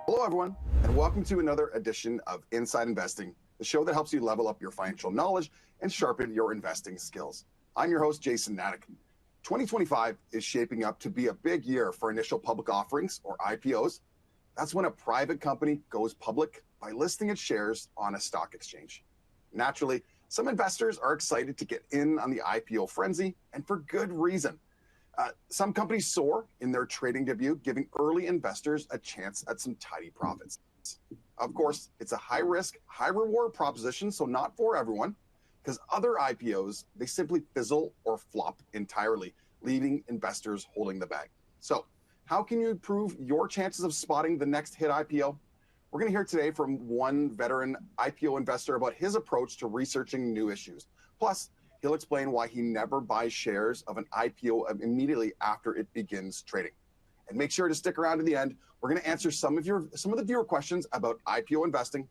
Hello, everyone, and welcome to another edition of Inside Investing, the show that helps you level up your financial knowledge and sharpen your investing skills. I'm your host, Jason Natick. 2025 is shaping up to be a big year for initial public offerings, or IPOs. That's when a private company goes public by listing its shares on a stock exchange. Naturally, some investors are excited to get in on the IPO frenzy, and for good reason. Some companies soar in their trading debut, giving early investors a chance at some tidy profits. Of course, it's a high-risk, high-reward proposition, so not for everyone, because other IPOs, they simply fizzle or flop entirely, leaving investors holding the bag. So how can you improve your chances of spotting the next hit IPO? We're going to hear today from one veteran IPO investor about his approach to researching new issues. Plus, he'll explain why he never buys shares of an IPO immediately after it begins trading. And make sure to stick around to the end. We're going to answer some of the viewer questions about IPO investing.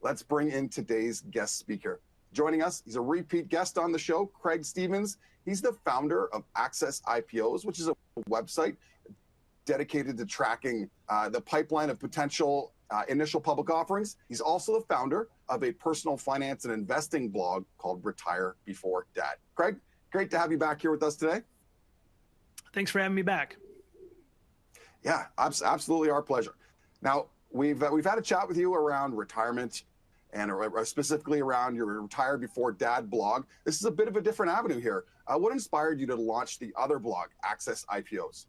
Let's bring in today's guest speaker. Joining us, he's a repeat guest on the show, Craig Stevens. He's the founder of Access IPOs, which is a website dedicated to tracking the pipeline of potential initial public offerings. He's also the founder of a personal finance and investing blog called Retire Before Dad. Craig, great to have you back here with us today. Thanks for having me back. Yeah, absolutely our pleasure. Now, we've had a chat with you around retirement and specifically around your Retire Before Dad blog. This is a bit of a different avenue here. What inspired you to launch the other blog, Access IPOs?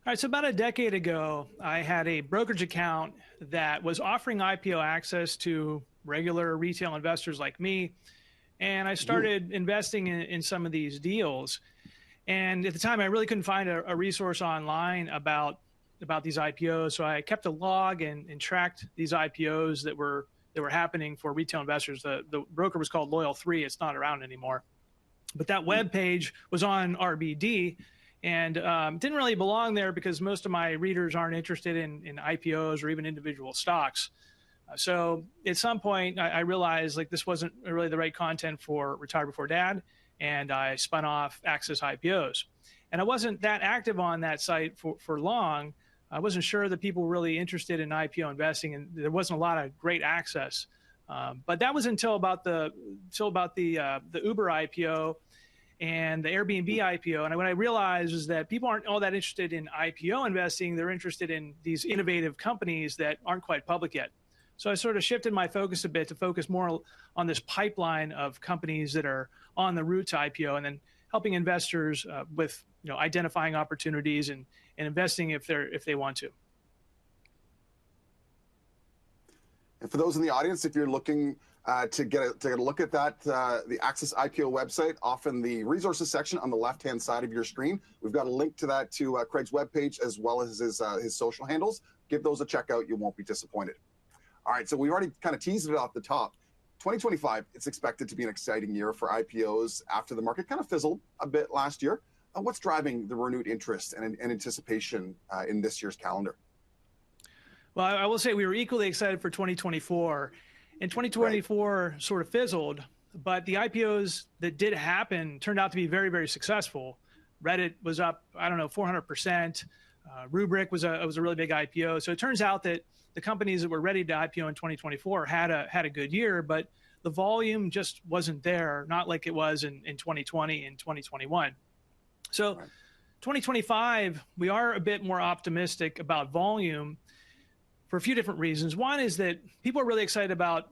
All right, so about a decade ago, I had a brokerage account that was offering IPO access to regular retail investors like me. And I started investing in some of these deals. And at the time, I really couldn't find a resource online about these IPOs. So I kept a log and tracked these IPOs that were happening for retail investors. The broker was called Loyal 3. It's not around anymore. But that web page was on RBD. And didn't really belong there because most of my readers aren't interested in IPOs or even individual stocks. So at some point, I realized like this wasn't really the right content for Retire Before Dad, and I spun off Access IPOs. And I wasn't that active on that site for long. I wasn't sure that people were really interested in IPO investing, and there wasn't a lot of great access. But that was until about the Uber IPO and the Airbnb IPO. And what I realized is that people aren't all that interested in IPO investing. They're interested in these innovative companies that aren't quite public yet. So I sort of shifted my focus a bit to focus more on this pipeline of companies that are on the route to IPO, and then helping investors with identifying opportunities and investing if they want to. And for those in the audience, if you're looking to get a look at that, the Access IPO website, off in the resources section on the left-hand side of your screen, we've got a link to that to Craig's webpage as well as his social handles. Give those a check out. You won't be disappointed. All right, so we already kind of teased it off the top. 2025, it's expected to be an exciting year for IPOs after the market kind of fizzled a bit last year. What's driving the renewed interest and anticipation in this year's calendar? Well, I will say we were equally excited for 2024. And 2024 sort of fizzled, but the IPOs that did happen turned out to be very, very successful. Reddit was up, 400%. Rubrik was a really big IPO. So it turns out that the companies that were ready to IPO in 2024 had a good year, but the volume just wasn't there, not like it was in 2020 and 2021. So 2025, we are a bit more optimistic about volume for a few different reasons. One is that people are really excited about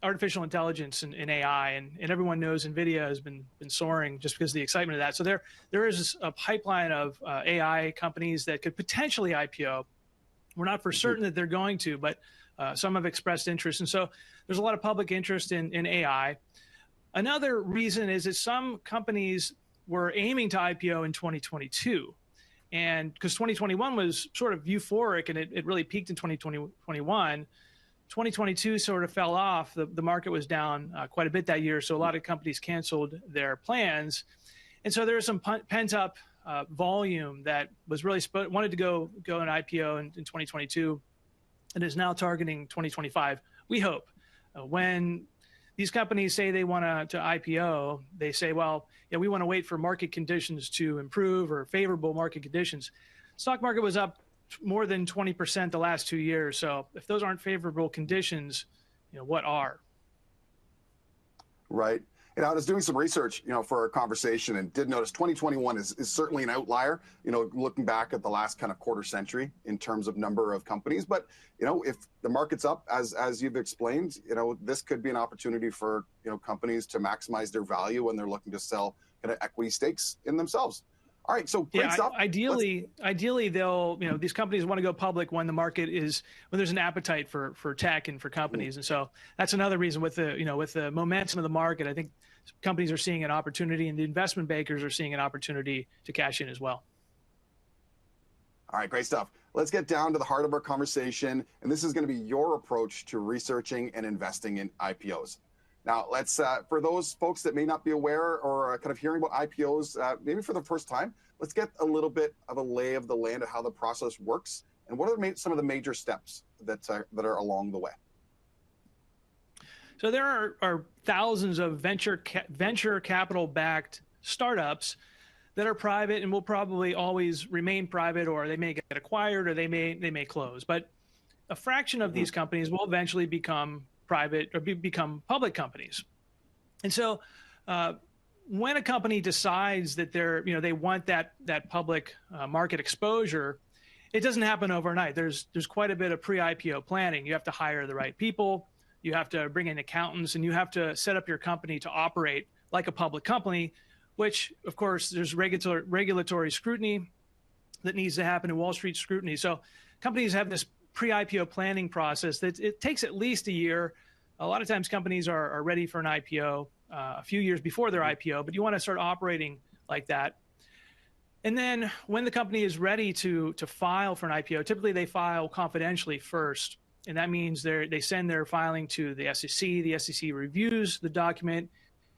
artificial intelligence and AI, and everyone knows NVIDIA has been soaring just because of the excitement of that. So there is a pipeline of AI companies that could potentially IPO. We're not for certain that they're going to, but some have expressed interest. And so there's a lot of public interest in AI. Another reason is that some companies were aiming to IPO in 2022. And because 2021 was sort of euphoric and it really peaked in 2021, 2022 sort of fell off. The market was down quite a bit that year. So a lot of companies canceled their plans. And so there was some pent up volume that was really wanted to go an IPO in 2022 and is now targeting 2025. We hope when these companies say they want to IPO. They say, well, yeah, we want to wait for market conditions to improve or favorable market conditions. Stock market was up more than 20% the last 2 years. So if those aren't favorable conditions, what are? Right. I was doing some research, for our conversation, and did notice 2021 is certainly an outlier, looking back at the last kind of quarter century in terms of number of companies. But, if the market's up, as you've explained, this could be an opportunity for, companies to maximize their value when they're looking to sell kind of equity stakes in themselves. All right, so great stuff. Ideally, they'll, these companies want to go public when the market is, when there's an appetite for tech and for companies. And so that's another reason with the momentum of the market, I think companies are seeing an opportunity, and the investment bankers are seeing an opportunity to cash in as well. All right, great stuff. Let's get down to the heart of our conversation. And this is going to be your approach to researching and investing in IPOs. Now, let's, for those folks that may not be aware or kind of hearing about IPOs, maybe for the first time, let's get a little bit of a lay of the land of how the process works and what are some of the major steps that are along the way. So there are thousands of venture capital-backed startups that are private and will probably always remain private, or they may get acquired, or they may close. But a fraction of these companies will eventually become private or become public companies. And so when a company decides that they want that public market exposure, it doesn't happen overnight. There's quite a bit of pre-IPO planning. You have to hire the right people, you have to bring in accountants, and you have to set up your company to operate like a public company, which of course there's regulatory scrutiny that needs to happen in Wall Street scrutiny. So companies have this pre-IPO planning process that it takes at least a year. A lot of times companies are ready for an IPO a few years before their IPO, but you want to start operating like that. And then when the company is ready to file for an IPO, typically they file confidentially first. And that means they send their filing to the SEC. The SEC reviews the document,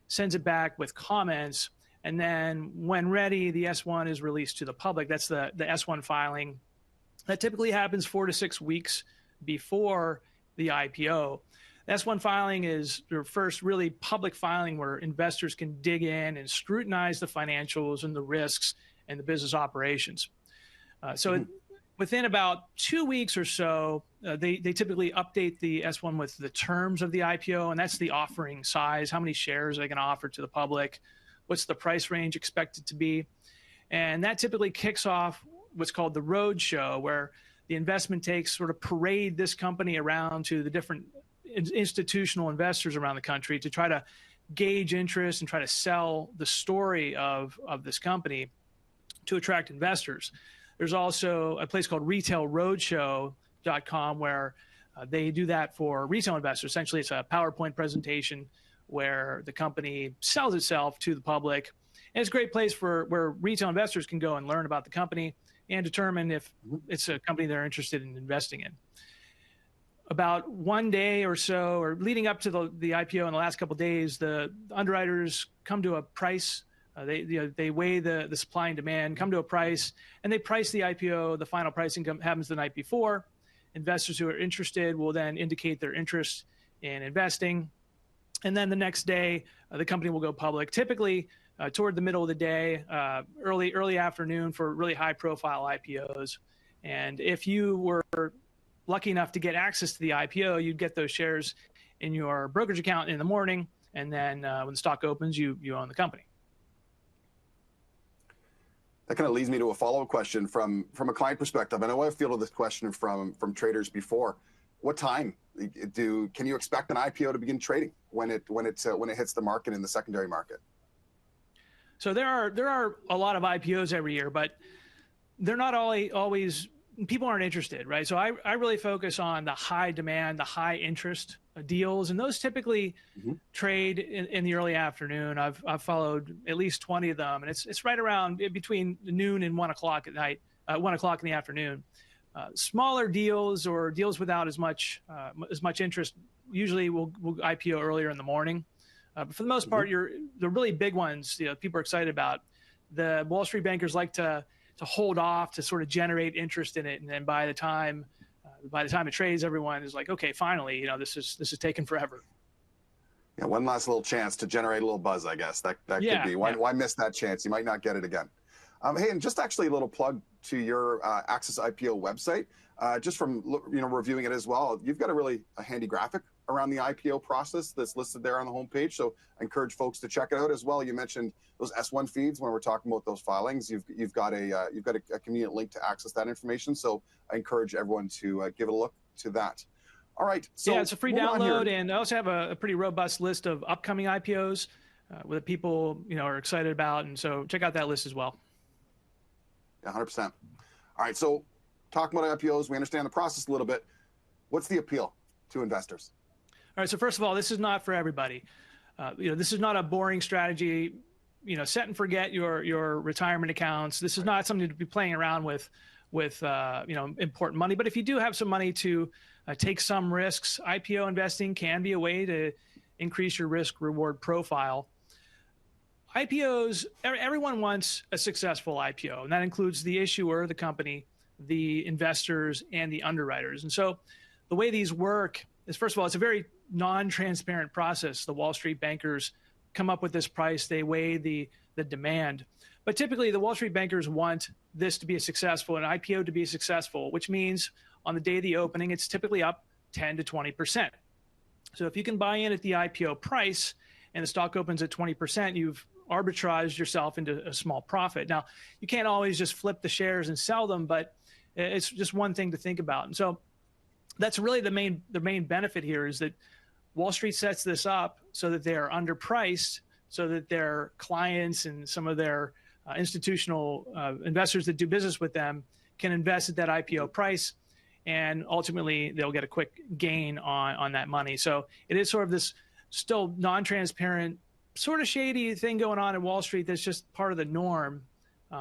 sends it back with comments, and then when ready, the S-1 is released to the public. That's the S-1 filing. That typically happens 4 to 6 weeks before the IPO. The S-1 filing is your first really public filing where investors can dig in and scrutinize the financials and the risks and the business operations. Within about 2 weeks or so, they typically update the S-1 with the terms of the IPO, and that's the offering size, how many shares are they going to offer to the public, what's the price range expected to be. And that typically kicks off what's called the road show, where the investment takes sort of parade this company around to the different institutional investors around the country to try to gauge interest and try to sell the story of this company to attract investors. There's also a place called retailroadshow.com where they do that for retail investors. Essentially, it's a PowerPoint presentation where the company sells itself to the public. And it's a great place where retail investors can go and learn about the company and determine if it's a company they're interested in investing in. About 1 day or so, or leading up to the IPO in the last couple of days, the underwriters come to a price. They weigh the supply and demand, come to a price, and they price the IPO. The final pricing happens the night before. Investors who are interested will then indicate their interest in investing. And then the next day, the company will go public, typically toward the middle of the day, early afternoon for really high-profile IPOs. And if you were lucky enough to get access to the IPO, you'd get those shares in your brokerage account in the morning, and then when the stock opens, you own the company. That kind of leads me to a follow-up question from a client perspective. I know I've fielded this question from traders before. What time can you expect an IPO to begin trading when it hits the market in the secondary market? So there are a lot of IPOs every year, but they're not always people aren't interested, right? So I really focus on the high demand, the high interest deals, and those typically trade in the early afternoon. I've followed at least 20 of them, and it's right around between noon and 1 o'clock at night, 1 o'clock in the afternoon. Smaller deals or deals without as much interest usually will IPO earlier in the morning. But for the most part, the really big ones, people are excited about. The Wall Street bankers like to hold off to sort of generate interest in it, and then by the time it trades, everyone is like, okay, finally, this is taking forever. Yeah, one last little chance to generate a little buzz, I guess. That could Yeah, be. yeah. Why miss that chance? You might not get it again. Hey, and just actually a little plug to your Access IPO website. Just from reviewing it as well, you've got a handy graphic around the IPO process that's listed there on the homepage. So I encourage folks to check it out as well. You mentioned those S1 feeds when we're talking about those filings. You've got a convenient link to access that information. So I encourage everyone to give it a look to that. All right. So yeah, it's a free download, and I also have a pretty robust list of upcoming IPOs that people are excited about, and so check out that list as well. Yeah, 100%. All right. So talking about IPOs, we understand the process a little bit. What's the appeal to investors? All right. So first of all, this is not for everybody. This is not a boring strategy. Set and forget your retirement accounts. This is not something to be playing around with important money. But if you do have some money to take some risks, IPO investing can be a way to increase your risk reward profile. IPOs, everyone wants a successful IPO, and that includes the issuer, the company, the investors, and the underwriters. And so the way these work is, first of all, it's a very non-transparent process. The Wall Street bankers come up with this price. They weigh the demand. But typically, the Wall Street bankers want this to be an IPO to be successful, which means on the day of the opening, it's typically up 10 to 20%. So if you can buy in at the IPO price and the stock opens at 20%, you've arbitraged yourself into a small profit. Now, you can't always just flip the shares and sell them, but it's just one thing to think about. And so that's really the main benefit here, is that Wall Street sets this up so that they are underpriced, so that their clients and some of their institutional investors that do business with them can invest at that IPO price, and ultimately they'll get a quick gain on that money. So it is sort of this still non-transparent, sort of shady thing going on in Wall Street that's just part of the norm.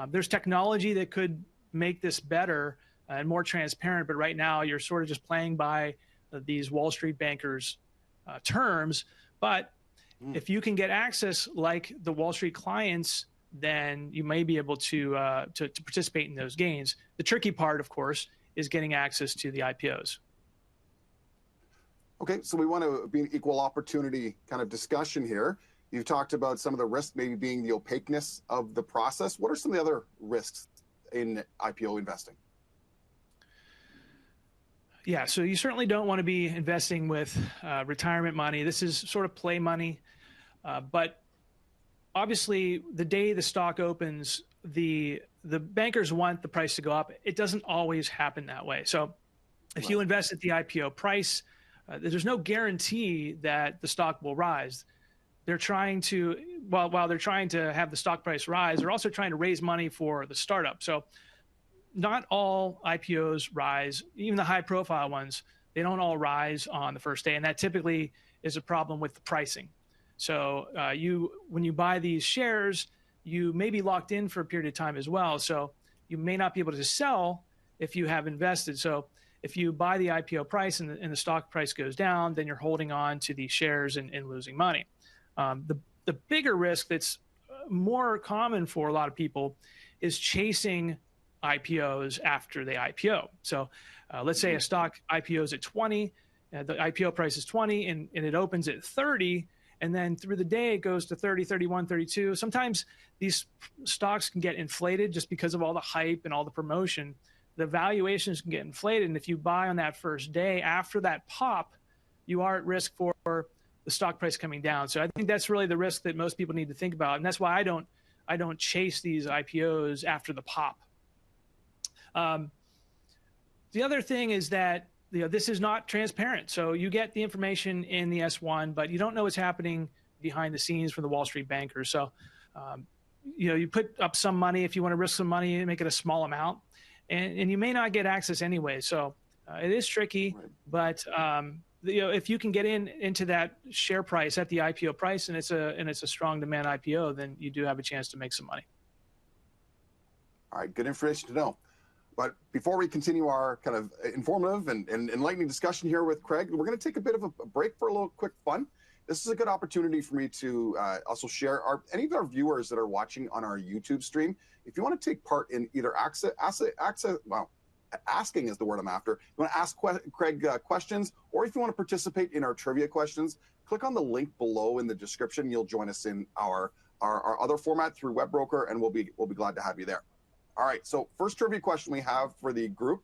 There's technology that could make this better and more transparent, but right now you're sort of just playing by these Wall Street bankers' terms. But if you can get access like the Wall Street clients, then you may be able to participate in those gains. The tricky part, of course, is getting access to the IPOs. Okay, so we want to be an equal opportunity kind of discussion here. You've talked about some of the risks, maybe being the opaqueness of the process. What are some of the other risks in IPO investing? Yeah, so you certainly don't want to be investing with retirement money. This is sort of play money. But obviously, the day the stock opens, the bankers want the price to go up. It doesn't always happen that way. So if you invest at the IPO price, there's no guarantee that the stock will rise. They're trying to, while they're trying to have the stock price rise, they're also trying to raise money for the startup. So not all IPOs rise, even the high profile ones, they don't all rise on the first day. And that typically is a problem with the pricing. So when you buy these shares, you may be locked in for a period of time as well. So you may not be able to sell if you have invested. So if you buy the IPO price and the stock price goes down, then you're holding on to these shares and losing money. The bigger risk that's more common for a lot of people is chasing IPOs after they IPO. So let's say a stock IPOs at 20, the IPO price is 20 and it opens at 30. And then through the day, it goes to 30, 31, 32. Sometimes these stocks can get inflated just because of all the hype and all the promotion. The valuations can get inflated. And if you buy on that first day after that pop, you are at risk for the stock price coming down. So I think that's really the risk that most people need to think about. And that's why I don't chase these IPOs after the pop. The other thing is that this is not transparent. So you get the information in the S1, but you don't know what's happening behind the scenes for the Wall Street bankers. So, you put up some money if you want to risk some money and make it a small amount, and you may not get access anyway. So it is tricky, but if you can get into that share price at the IPO price and it's a strong demand IPO, then you do have a chance to make some money. All right, good information to know. But before we continue our kind of informative and enlightening discussion here with Craig, we're going to take a bit of a break for a little quick fun. This is a good opportunity for me to also share any of our viewers that are watching on our YouTube stream. If you want to take part in either Access asking is the word I'm after. If you want to ask Craig questions, or if you want to participate in our trivia questions, click on the link below in the description. You'll join us in our other format through Webbroker, and we'll be glad to have you there. All right, so first trivia question we have for the group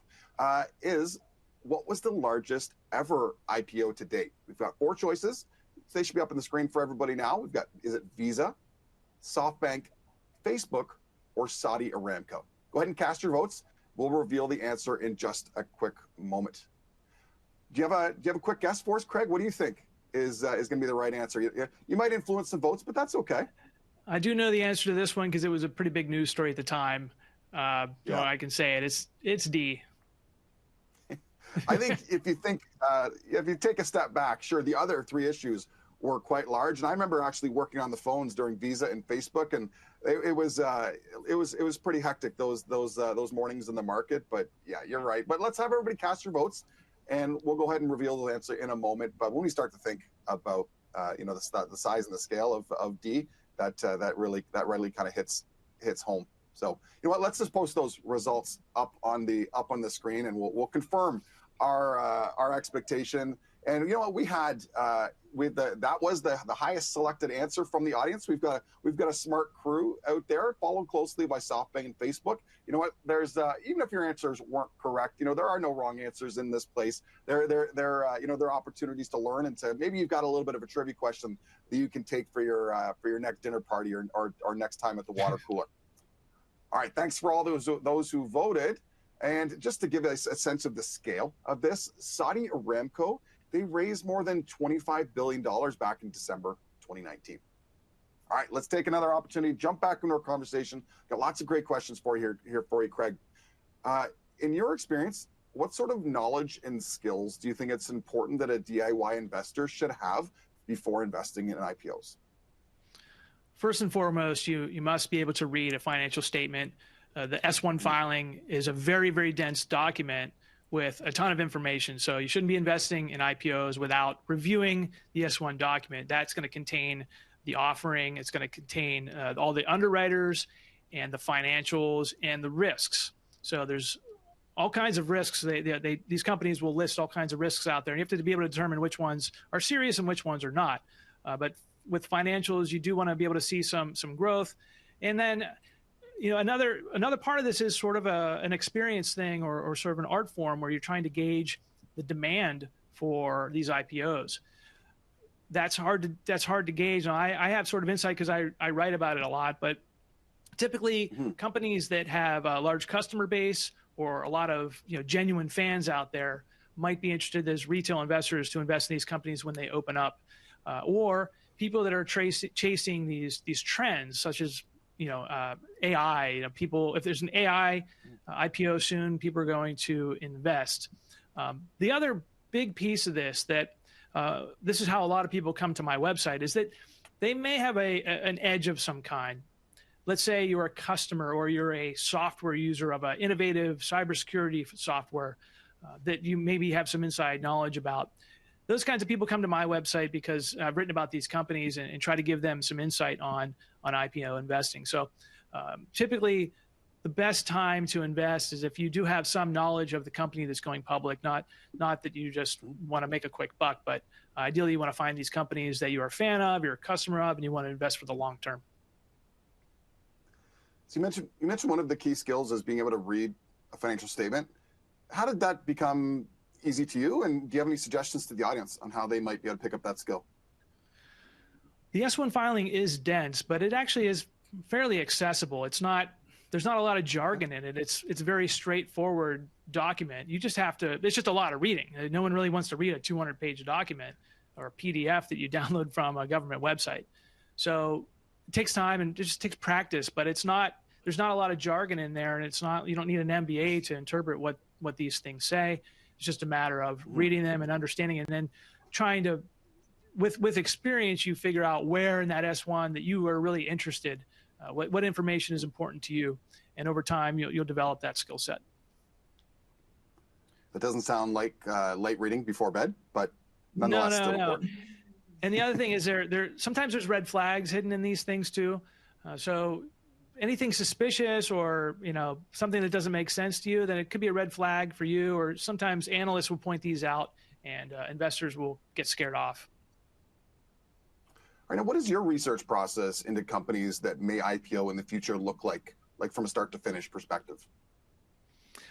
is, what was the largest ever IPO to date? We've got 4 choices. They should be up on the screen for everybody now. We've got, is it Visa, SoftBank, Facebook, or Saudi Aramco? Go ahead and cast your votes. We'll reveal the answer in just a quick moment. Do you have a quick guess for us, Craig? What do you think is going to be the right answer? You might influence some votes, but that's okay. I do know the answer to this one because it was a pretty big news story at the time. Yeah. I can say it. It's D. I think if you take a step back, sure, the other 3 issues were quite large, and I remember actually working on the phones during Visa and Facebook, and it was pretty hectic those mornings in the market. But yeah, you're right. But let's have everybody cast your votes, and we'll go ahead and reveal the answer in a moment. But when we start to think about the size and the scale of D, that really kind of hits home. So you know what? Let's just post those results up on the screen, and we'll confirm our expectation. And you know what, we had that was the highest selected answer from the audience. We've got a smart crew out there, followed closely by SoftBank and Facebook. You know what? There's even if your answers weren't correct, there are no wrong answers in this place. There are opportunities to learn, and to maybe you've got a little bit of a trivia question that you can take for your next dinner party or next time at the water cooler. All right, thanks for all those who voted. And just to give us a sense of the scale of this, Saudi Aramco, they raised more than $25 billion back in December 2019. All right, let's take another opportunity, jump back into our conversation. Got lots of great questions for you here for you, Craig. In your experience, what sort of knowledge and skills do you think it's important that a DIY investor should have before investing in IPOs? First and foremost, you must be able to read a financial statement. The S1 filing is a very, very dense document with a ton of information. So you shouldn't be investing in IPOs without reviewing the S1 document. That's going to contain the offering. It's going to contain all the underwriters and the financials and the risks. So there's all kinds of risks. These companies will list all kinds of risks out there, and you have to be able to determine which ones are serious and which ones are not. But with financials, you do want to be able to see some growth. And then another part of this is sort of an experience thing or sort of an art form where you're trying to gauge the demand for these IPOs. That's hard to gauge. And I have sort of insight because I write about it a lot, but typically companies that have a large customer base or a lot of genuine fans out there might be interested as retail investors to invest in these companies when they open up, or people that are chasing these trends such as AI. People, if there's an AI IPO soon, people are going to invest. The other big piece of this this is how a lot of people come to my website, is that they may have an edge of some kind. Let's say you're a customer or you're a software user of an innovative cybersecurity software that you maybe have some inside knowledge about. Those kinds of people come to my website because I've written about these companies and try to give them some insight on IPO investing. So typically the best time to invest is if you do have some knowledge of the company that's going public, not that you just want to make a quick buck, but ideally you want to find these companies that you're a fan of, you're a customer of, and you want to invest for the long term. So you mentioned one of the key skills is being able to read a financial statement. How did that become easy to you? And do you have any suggestions to the audience on how they might be able to pick up that skill? The S1 filing is dense, but it actually is fairly accessible. There's not a lot of jargon in it. It's a very straightforward document. You just have to, it's just a lot of reading. No one really wants to read a 200-page document or a PDF that you download from a government website. So it takes time and it just takes practice, but there's not a lot of jargon in there, and you don't need an MBA to interpret what these things say. It's just a matter of reading them and understanding, and then trying to, with experience, you figure out where in that S1 that you are really interested, what information is important to you, and over time you'll develop that skill set. That doesn't sound like light reading before bed, but nonetheless still important. And the other thing is sometimes there's red flags hidden in these things too. So anything suspicious or, something that doesn't make sense to you, then it could be a red flag for you. Or sometimes analysts will point these out and investors will get scared off. All right, now, what does your research process into companies that may IPO in the future look like from a start to finish perspective?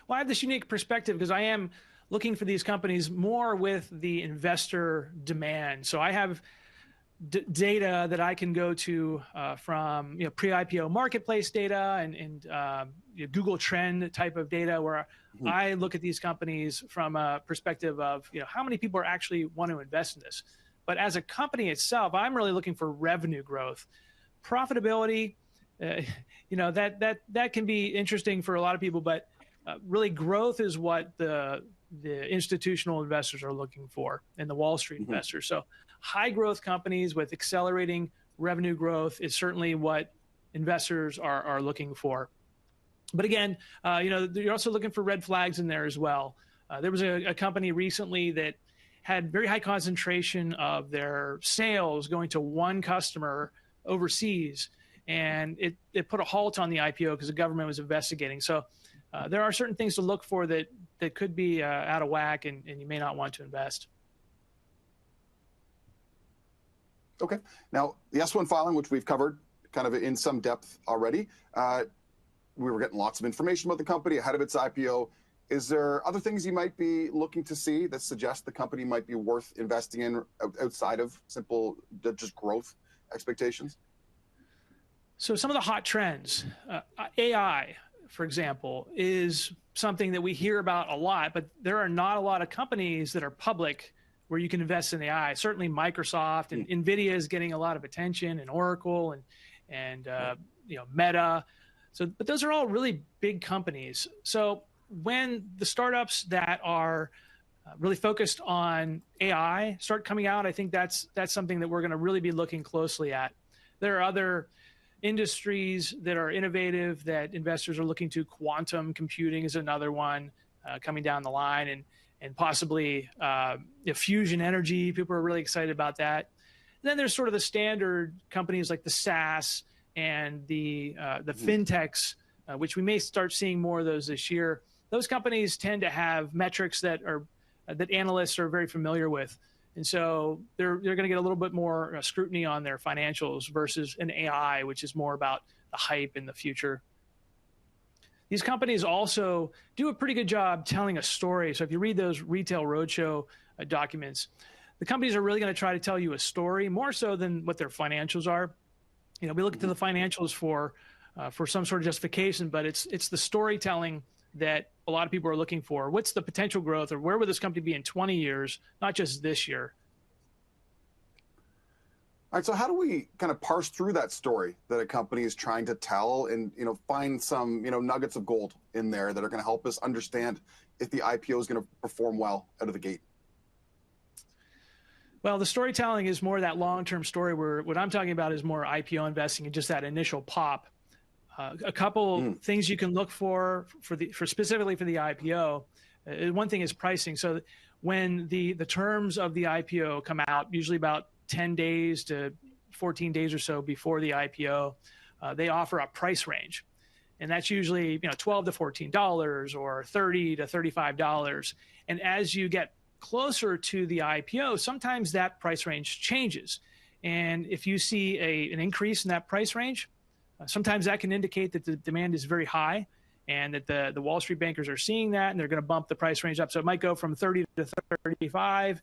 Well, I have this unique perspective because I am looking for these companies more with the investor demand. So I have data that I can go to from pre-IPO marketplace data and Google Trend type of data, where I look at these companies from a perspective of how many people are actually want to invest in this. But as a company itself, I'm really looking for revenue growth, profitability. That can be interesting for a lot of people, but really growth is what the institutional investors are looking for and the Wall Street investors. So high growth companies with accelerating revenue growth is certainly what investors are looking for. But again, you're also looking for red flags in there as well. There was a company recently that had very high concentration of their sales going to one customer overseas, and it put a halt on the IPO because the government was investigating. So there are certain things to look for that could be out of whack, and you may not want to invest. Okay. Now, the S1 filing, which we've covered kind of in some depth already, we were getting lots of information about the company ahead of its IPO. Is there other things you might be looking to see that suggest the company might be worth investing in outside of simple just growth expectations? So some of the hot trends, AI, for example, is something that we hear about a lot, but there are not a lot of companies that are public where you can invest in AI. Certainly Microsoft and NVIDIA is getting a lot of attention, and Oracle and Meta. So, but those are all really big companies. So when the startups that are really focused on AI start coming out, I think that's something that we're going to really be looking closely at. There are other industries that are innovative that investors are looking to. Quantum computing is another one coming down the line, and possibly fusion energy. People are really excited about that. And then there's sort of the standard companies like the SaaS and the fintechs, which we may start seeing more of those this year. Those companies tend to have metrics that analysts are very familiar with. And so they're going to get a little bit more scrutiny on their financials versus an AI, which is more about the hype in the future. These companies also do a pretty good job telling a story. So if you read those retail roadshow documents, the companies are really going to try to tell you a story more so than what their financials are. We look to the financials for some sort of justification, but it's the storytelling that a lot of people are looking for. What's the potential growth, or where will this company be in 20 years, not just this year? All right, so how do we kind of parse through that story that a company is trying to tell and find some nuggets of gold in there that are going to help us understand if the IPO is going to perform well out of the gate? Well, the storytelling is more that long-term story, where what I'm talking about is more IPO investing and just that initial pop. A couple things you can look for specifically for the IPO. One thing is pricing. So when the terms of the IPO come out, usually about 10 days to 14 days or so before the IPO, they offer a price range. And that's usually $12 to $14 or $30 to $35. And as you get closer to the IPO, sometimes that price range changes. And if you see an increase in that price range, sometimes that can indicate that the demand is very high and that the Wall Street bankers are seeing that, and they're going to bump the price range up. So it might go from 30 to 35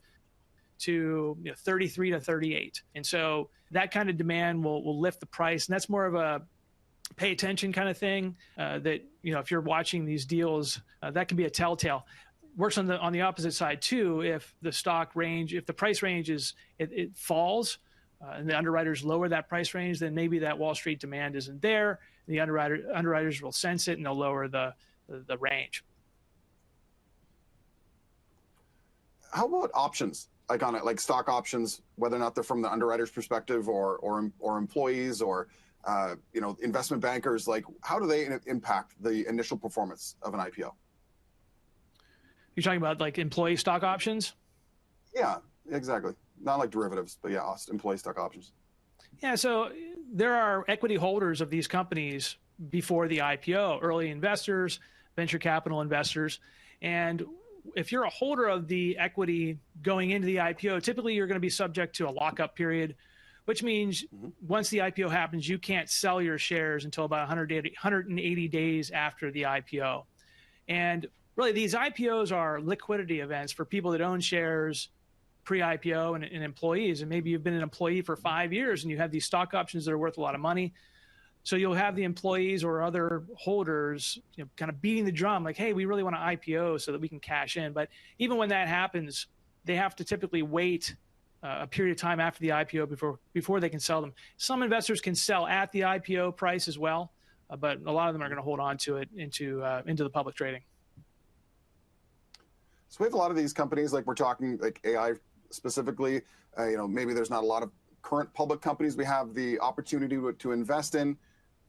to 33 to 38. And so that kind of demand will lift the price. And that's more of a pay attention kind of thing that, if you're watching these deals, that can be a telltale. Works on the opposite side too. If the price range it falls, and the underwriters lower that price range, then maybe that Wall Street demand isn't there. The underwriters will sense it, and they'll lower the range. How about options, like stock options, whether or not they're from the underwriter's perspective or employees or investment bankers? Like, how do they impact the initial performance of an IPO? You're talking about like employee stock options? Yeah, exactly. Not like derivatives, but yeah, employee stock options. Yeah, so there are equity holders of these companies before the IPO, early investors, venture capital investors. And if you're a holder of the equity going into the IPO, typically you're going to be subject to a lockup period, which means once the IPO happens, you can't sell your shares until about 180 days after the IPO. And really, these IPOs are liquidity events for people that own shares pre-IPO and employees. And maybe you've been an employee for 5 years and you have these stock options that are worth a lot of money. So you'll have the employees or other holders, kind of beating the drum like, hey, we really want to IPO so that we can cash in. But even when that happens, they have to typically wait a period of time after the IPO before they can sell them. Some investors can sell at the IPO price as well, but a lot of them are going to hold on to it into the public trading. So we have a lot of these companies, like we're talking like AI specifically, maybe there's not a lot of current public companies we have the opportunity to invest in.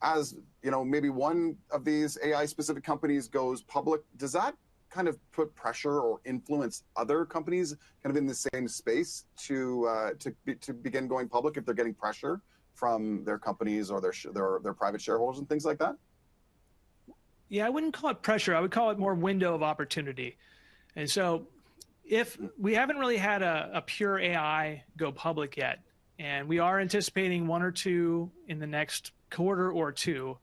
As maybe one of these AI specific companies goes public, does that kind of put pressure or influence other companies kind of in the same space to begin going public if they're getting pressure from their companies or their private shareholders and things like that? Yeah, I wouldn't call it pressure. I would call it more window of opportunity. And so if we haven't really had a pure AI go public yet, and we are anticipating one or two in the next quarter or two,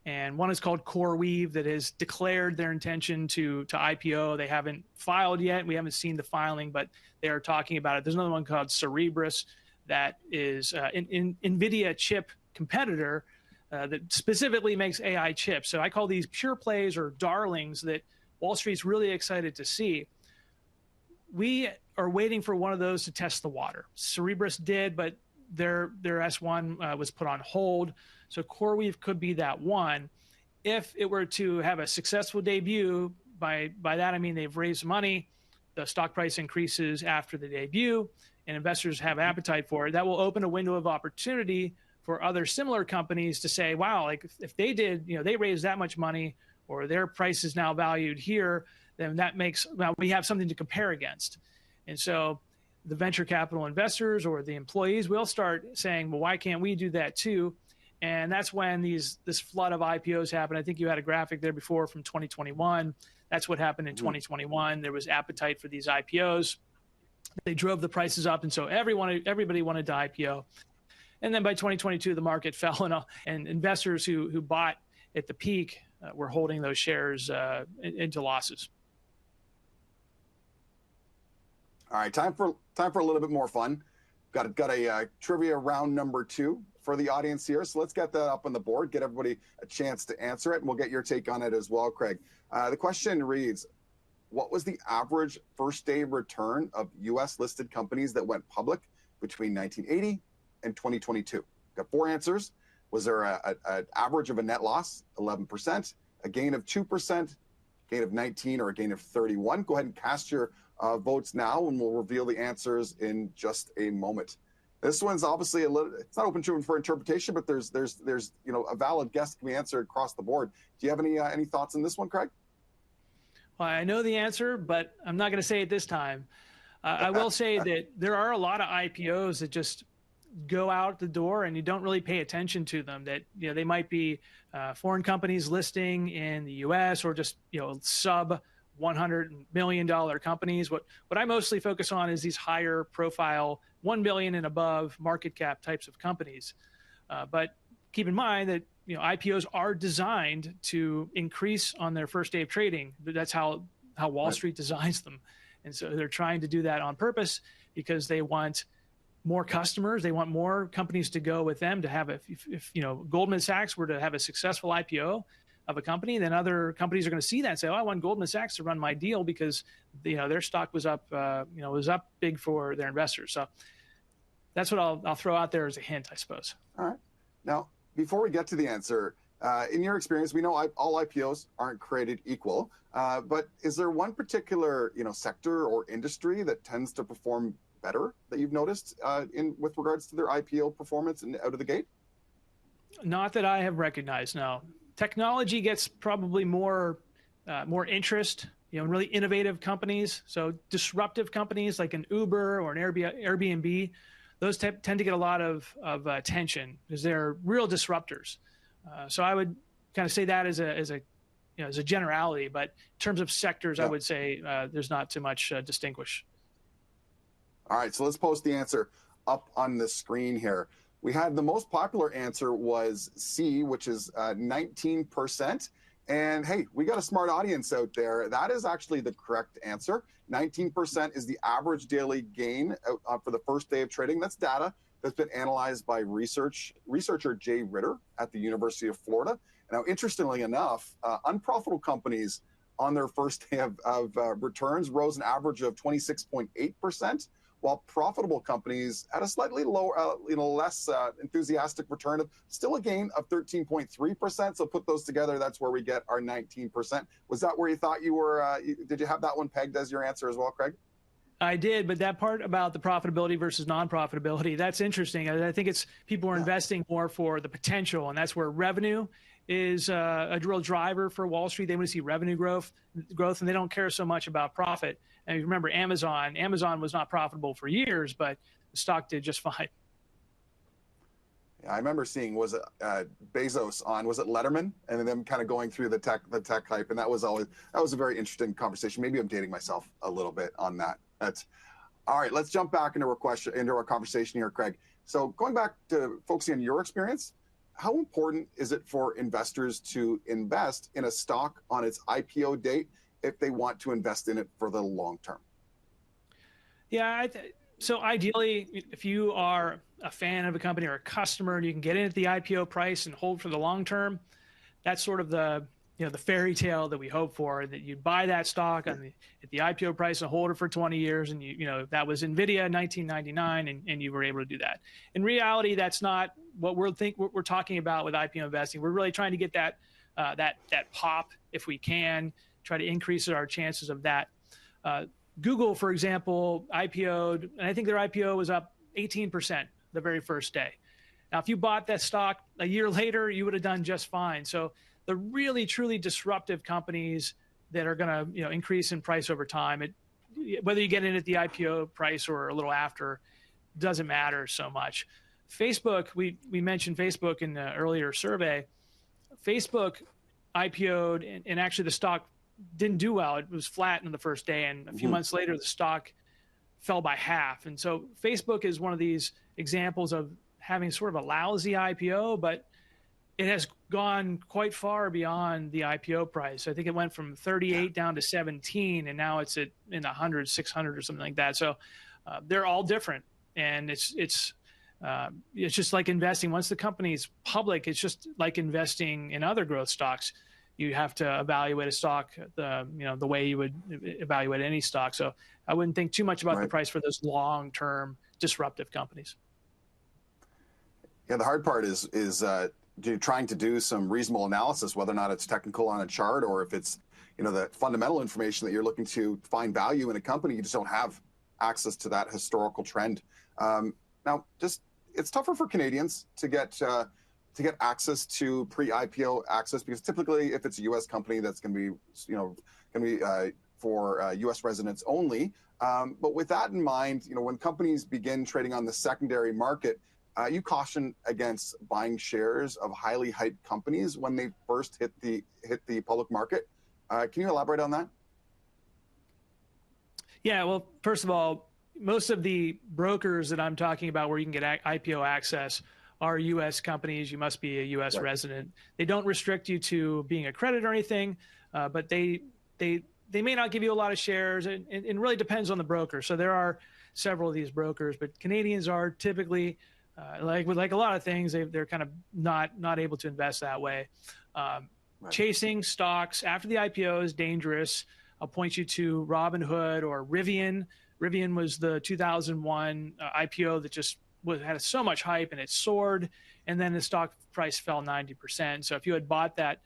and one is called CoreWeave that has declared their intention to IPO. They haven't filed yet. We haven't seen the filing, but they are talking about it. There's another one called Cerebras that is an NVIDIA chip competitor that specifically makes AI chips. So I call these pure plays or darlings that Wall Street's really excited to see. We are waiting for one of those to test the water. Cerebras did, but their S1 was put on hold. So CoreWeave could be that one. If it were to have a successful debut, by that I mean they've raised money, the stock price increases after the debut, and investors have appetite for it, that will open a window of opportunity for other similar companies to say, wow, like if they did, they raised that much money or their price is now valued here, then that makes, well, we have something to compare against. And so the venture capital investors or the employees will start saying, well, why can't we do that too? And that's when this flood of IPOs happen. I think you had a graphic there before from 2021. That's what happened in 2021. There was appetite for these IPOs. They drove the prices up, and so everybody wanted to IPO. And then by 2022, the market fell, and investors who bought at the peak were holding those shares into losses. All right, time for a little bit more fun. Got a trivia round number 2 for the audience here. So let's get that up on the board, get everybody a chance to answer it, and we'll get your take on it as well, Craig. The question reads, what was the average first day return of US listed companies that went public between 1980 and 2022? Got 4 answers. Was there an average of a net loss, 11%, a gain of 2%, gain of 19, or a gain of 31? Go ahead and cast your votes now, and we'll reveal the answers in just a moment. This one's obviously it's not open for interpretation, but there's a valid guess can be answered across the board. Do you have any thoughts on this one, Craig? Well, I know the answer, but I'm not going to say it this time. I will say that there are a lot of IPOs that just go out the door and you don't really pay attention to them. That they might be foreign companies listing in the U.S. or just sub $100 million companies. What I mostly focus on is these higher profile, 1 billion and above market cap types of companies. But keep in mind that IPOs are designed to increase on their first day of trading. That's how Wall Street designs them. And so they're trying to do that on purpose because they want more customers. They want more companies to go with them to have if Goldman Sachs were to have a successful IPO of a company, then other companies are going to see that and say, oh, I want Goldman Sachs to run my deal because their stock was up, was up big for their investors. So that's what I'll throw out there as a hint, I suppose. All right. Now, before we get to the answer, in your experience, we know all IPOs aren't created equal, but is there one particular sector or industry that tends to perform better that you've noticed with regards to their IPO performance and out of the gate? Not that I have recognized, no. Technology gets probably more interest, in really innovative companies. So disruptive companies like an Uber or an Airbnb, those tend to get a lot of attention because they're real disruptors. So I would kind of say that as a generality, but in terms of sectors, I Yeah. would say there's not too much distinguish. All right, so let's post the answer up on the screen here. We had the most popular answer was C, which is 19%. And hey, we got a smart audience out there. That is actually the correct answer. 19% is the average daily gain for the first day of trading. That's data that's been analyzed by researcher Jay Ritter at the University of Florida. Now, interestingly enough, unprofitable companies on their first day of returns rose an average of 26.8%. While profitable companies had a slightly lower, less enthusiastic return of still a gain of 13.3%. So put those together, that's where we get our 19%. Was that where you thought you were? Did you have that one pegged as your answer as well, Craig? I did, but that part about the profitability versus non-profitability, that's interesting. I think it's people are investing more for the potential, and that's where revenue is a real driver for Wall Street. They want to see revenue growth, and they don't care so much about profit. And you remember Amazon was not profitable for years, but the stock did just fine. Yeah, I remember seeing, was it Bezos on, was it Letterman? And them kind of going through the tech hype. And that was a very interesting conversation. Maybe I'm dating myself a little bit on that. All right, let's jump back into our conversation here, Craig. So going back to focusing on your experience, how important is it for investors to invest in a stock on its IPO date if they want to invest in it for the long term? Yeah, so ideally, if you are a fan of a company or a customer and you can get in at the IPO price and hold for the long term, that's sort of the fairy tale that we hope for, that you buy that stock at the IPO price and hold it for 20 years. And that was NVIDIA in 1999, and you were able to do that. In reality, that's not what we're talking about with IPO investing. We're really trying to get that pop if we can, try to increase our chances of that. Google, for example, IPO'd, and I think their IPO was up 18% the very first day. Now, if you bought that stock a year later, you would have done just fine. So the really, truly disruptive companies that are going to increase in price over time, whether you get in at the IPO price or a little after, doesn't matter so much. Facebook, we mentioned Facebook in the earlier survey. Facebook IPO'd, and actually the stock didn't do well. It was flat in the first day, and a few months later, the stock fell by half. And so Facebook is one of these examples of having sort of a lousy IPO, but it has gone quite far beyond the IPO price. I think it went from 38 down to 17, and now it's in the 100, 600 or something like that. So they're all different, and it's just like investing. Once the company's public, it's just like investing in other growth stocks. You have to evaluate a stock the way you would evaluate any stock. So I wouldn't think too much about the price for those long-term disruptive companies. Yeah, the hard part is trying to do some reasonable analysis, whether or not it's technical on a chart or if it's the fundamental information that you're looking to find value in a company. You just don't have access to that historical trend. Now, it's tougher for Canadians to get access to pre-IPO access, because typically, if it's a U.S. company, that's going to be for U.S. residents only. But with that in mind, when companies begin trading on the secondary market, you caution against buying shares of highly hyped companies when they first hit the public market. Can you elaborate on that? Yeah, well, first of all, most of the brokers that I'm talking about where you can get IPO access are U.S. companies. You must be a U.S. resident. They don't restrict you to being a credit or anything, but they may not give you a lot of shares. And it really depends on the broker. So there are several of these brokers, but Canadians are typically like a lot of things, they're kind of not able to invest that way. Chasing stocks after the IPO is dangerous. I'll point you to Robinhood or Rivian. Rivian was the 2001 IPO that just had so much hype, and it soared, and then the stock price fell 90%. So if you had bought that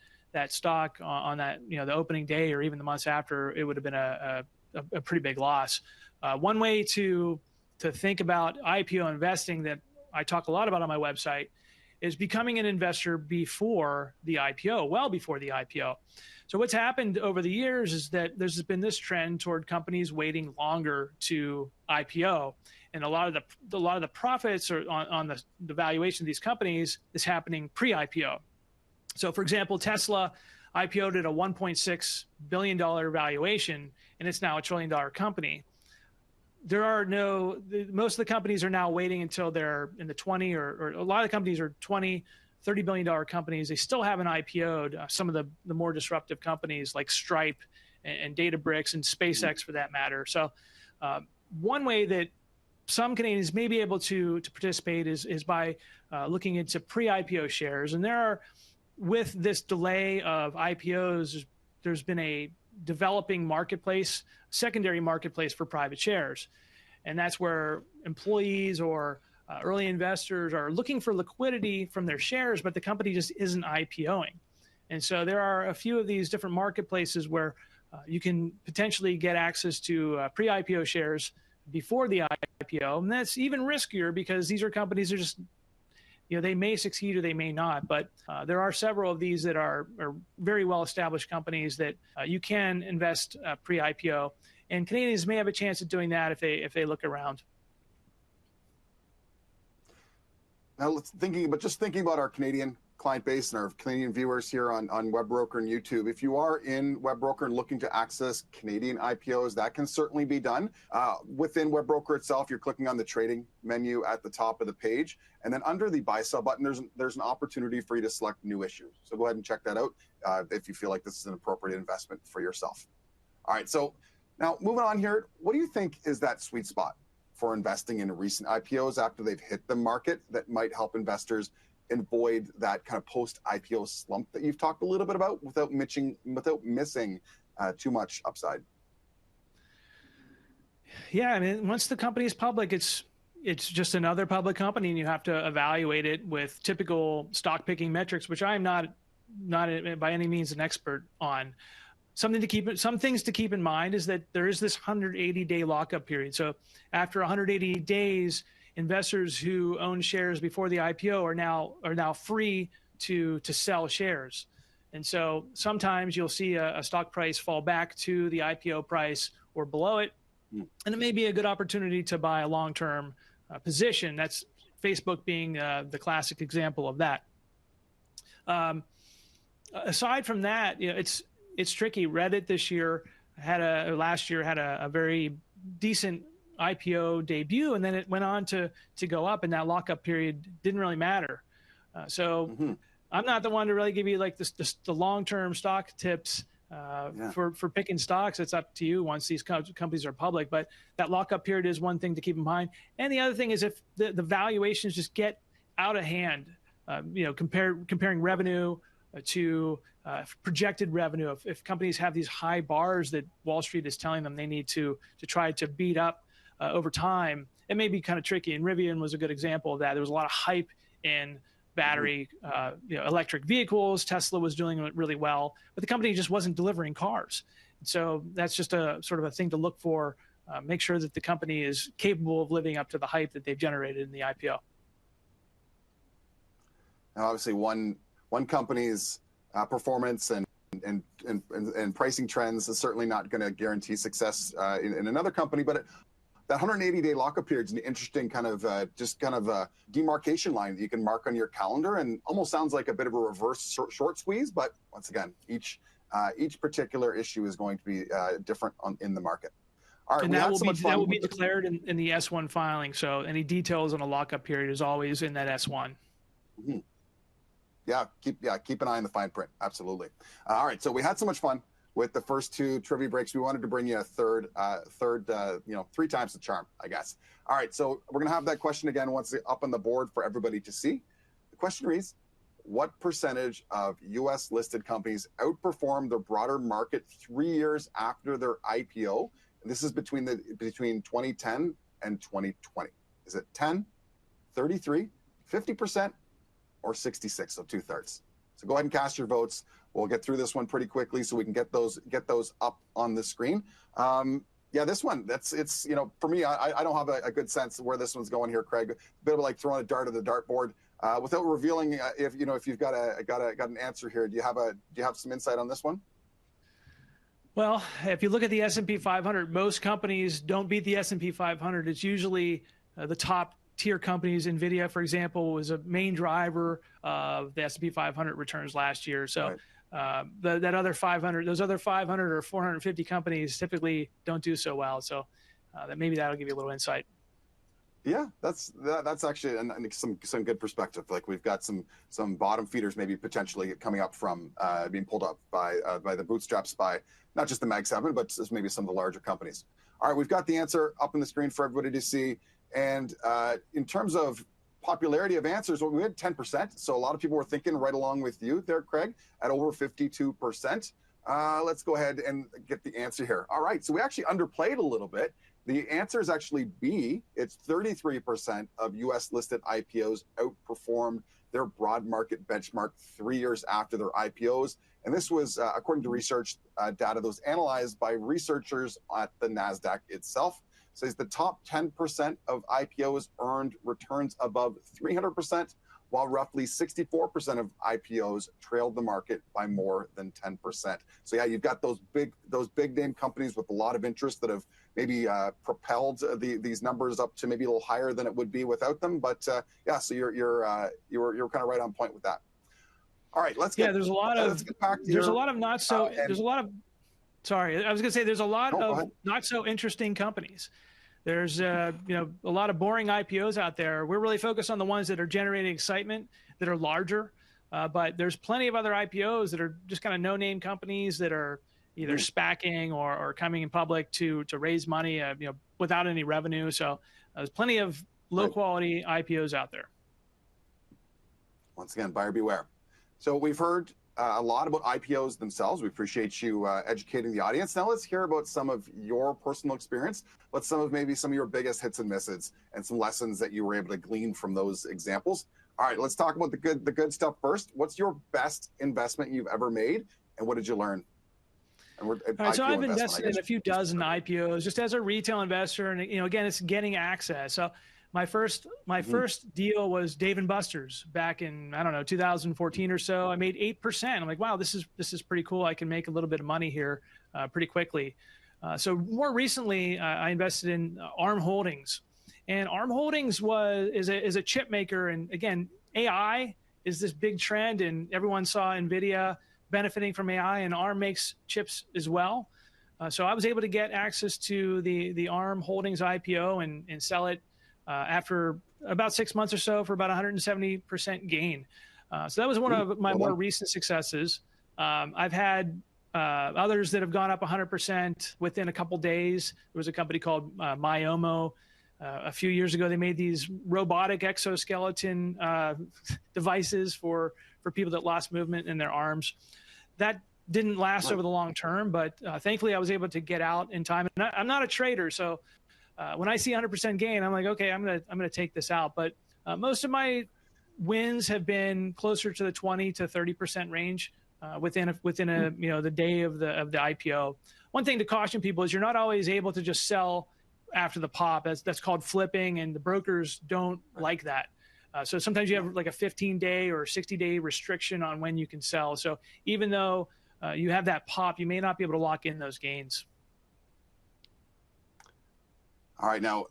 stock on that the opening day or even the months after, it would have been a pretty big loss. One way to think about IPO investing that I talk a lot about on my website is becoming an investor before the IPO, well before the IPO. So what's happened over the years is that there's been this trend toward companies waiting longer to IPO, and a lot of the profits or on the valuation of these companies is happening pre-IPO. So, for example, Tesla IPO'd at a $1.6 billion valuation, and it's now a $1 trillion company. Most of the companies are now waiting until they're in the 20 or a lot of the companies are 20, $30 billion companies. They still haven't IPO'd. Some of the more disruptive companies like Stripe and Databricks and SpaceX for that matter. So one way that some Canadians may be able to participate is by looking into pre-IPO shares. And with this delay of IPOs, there's been a developing marketplace, secondary marketplace for private shares. And that's where employees or early investors are looking for liquidity from their shares, but the company just isn't IPOing. And so there are a few of these different marketplaces where you can potentially get access to pre-IPO shares before the IPO. And that's even riskier because these are companies that are just, they may succeed or they may not. But there are several of these that are very well-established companies that you can invest pre-IPO. And Canadians may have a chance at doing that if they look around. Now, thinking about our Canadian client base and our Canadian viewers here on WebBroker and YouTube, if you are in WebBroker and looking to access Canadian IPOs, that can certainly be done. Within WebBroker itself, you're clicking on the trading menu at the top of the page, and then under the buy-sell button, there's an opportunity for you to select new issues. So go ahead and check that out if you feel like this is an appropriate investment for yourself. All right, so now moving on here, what do you think is that sweet spot for investing in recent IPOs after they've hit the market that might help investors avoid that kind of post-IPO slump that you've talked a little bit about without missing too much upside? Yeah, I mean, once the company is public, it's just another public company, and you have to evaluate it with typical stock picking metrics, which I am not by any means an expert on. Some things to keep in mind is that there is this 180-day lockup period. So after 180 days, investors who own shares before the IPO are now free to sell shares. And so sometimes you'll see a stock price fall back to the IPO price or below it, and it may be a good opportunity to buy a long-term position. That's Facebook being the classic example of that. Aside from that, it's tricky. Reddit last year had a very decent IPO debut, and then it went on to go up, and that lockup period didn't really matter. I'm not the one to really give you like the long-term stock tips for picking stocks. It's up to you once these companies are public, but that lockup period is one thing to keep in mind. And the other thing is if the valuations just get out of hand, comparing revenue to projected revenue. If companies have these high bars that Wall Street is telling them they need to try to beat up over time, it may be kind of tricky. And Rivian was a good example of that. There was a lot of hype in battery, electric vehicles. Tesla was doing really well, but the company just wasn't delivering cars. And so that's just a sort of a thing to look for. Make sure that the company is capable of living up to the hype that they've generated in the IPO. Now, obviously, one company's performance and pricing trends is certainly not going to guarantee success in another company, but that 180-day lockup period is an interesting kind of demarcation line that you can mark on your calendar, and almost sounds like a bit of a reverse short squeeze. But once again, each particular issue is going to be different in the market. All right, and that will be declared in the S1 filing. So any details on a lockup period is always in that S1. Mm-hmm. Keep an eye on the fine print. Absolutely. All right, so we had so much fun with the first two trivia breaks. We wanted to bring you a third, three times the charm, I guess. All right, so we're going to have that question again once up on the board for everybody to see. The question reads, what percentage of U.S. listed companies outperformed the broader market 3 years after their IPO? And this is between 2010 and 2020. Is it 10, 33, 50%, or 66, so 2/3? So go ahead and cast your votes. We'll get through this one pretty quickly so we can get those up on the screen. This one, for me, I don't have a good sense of where this one's going here, Craig. A bit of like throwing a dart at the dartboard without revealing if you've got an answer here. Do you have some insight on this one? Well, if you look at the S&P 500, most companies don't beat the S&P 500. It's usually the top tier companies. NVIDIA, for example, was a main driver of the S&P 500 returns last year. So that other 500, those other 500 or 450 companies typically don't do so well. So that maybe that'll give you a little insight. Yeah, that's actually some good perspective. Like we've got some bottom feeders maybe potentially coming up from being pulled up by the bootstraps by not just the Mag 7, but maybe some of the larger companies. All right, we've got the answer up on the screen for everybody to see. And in terms of popularity of answers, well, we had 10%. So a lot of people were thinking right along with you there, Craig, at over 52%. Let's go ahead and get the answer here. All right, so we actually underplayed a little bit. The answer is actually B. It's 33% of U.S. listed IPOs outperformed their broad market benchmark 3 years after their IPOs. And this was, according to research data that was analyzed by researchers at the NASDAQ itself. Says the top 10% of IPOs earned returns above 300%, while roughly 64% of IPOs trailed the market by more than 10%. So yeah, you've got those big name companies with a lot of interest that have maybe propelled these numbers up to maybe a little higher than it would be without them. But yeah, so you're kind of right on point with that. All right, let's get there's a lot of there's a lot of not so there's a lot of sorry, I was gonna say there's a lot of not so interesting companies. There's a lot of boring IPOs out there. We're really focused on the ones that are generating excitement, that are larger. But there's plenty of other IPOs that are just kind of no-name companies that are either SPACing or coming in public to raise money, without any revenue. So there's plenty of low-quality IPOs out there. Once again, buyer beware. So we've heard a lot about IPOs themselves. We appreciate you educating the audience. Now let's hear about some of your personal experience. Let's maybe some of your biggest hits and misses and some lessons that you were able to glean from those examples. All right, let's talk about the good stuff first. What's your best investment you've ever made, and what did you learn? All right, so I've invested in a few dozen IPOs just as a retail investor, and again, it's getting access. So my first deal was Dave & Buster's back in, I don't know, 2014 or so. I made 8%. I'm like, wow, this is pretty cool. I can make a little bit of money here pretty quickly. So more recently, I invested in ARM Holdings, and ARM Holdings is a chip maker. And again, AI is this big trend, and everyone saw NVIDIA benefiting from AI, and ARM makes chips as well. So I was able to get access to the ARM Holdings IPO and sell it after about 6 months or so for about 170% gain. So that was one of my more recent successes. I've had others that have gone up 100% within a couple days. There was a company called Myomo. A few years ago, they made these robotic exoskeleton devices for people that lost movement in their arms. That didn't last over the long term, but thankfully I was able to get out in time. And I'm not a trader, so when I see 100% gain, I'm like, okay, I'm gonna take this out. But most of my wins have been closer to the 20 to 30% range within the day of the IPO. One thing to caution people is you're not always able to just sell after the pop. That's called flipping, and the brokers don't like that. So sometimes you have like a 15-day or 60-day restriction on when you can sell. So even though you have that pop, you may not be able to lock in those gains. All right, now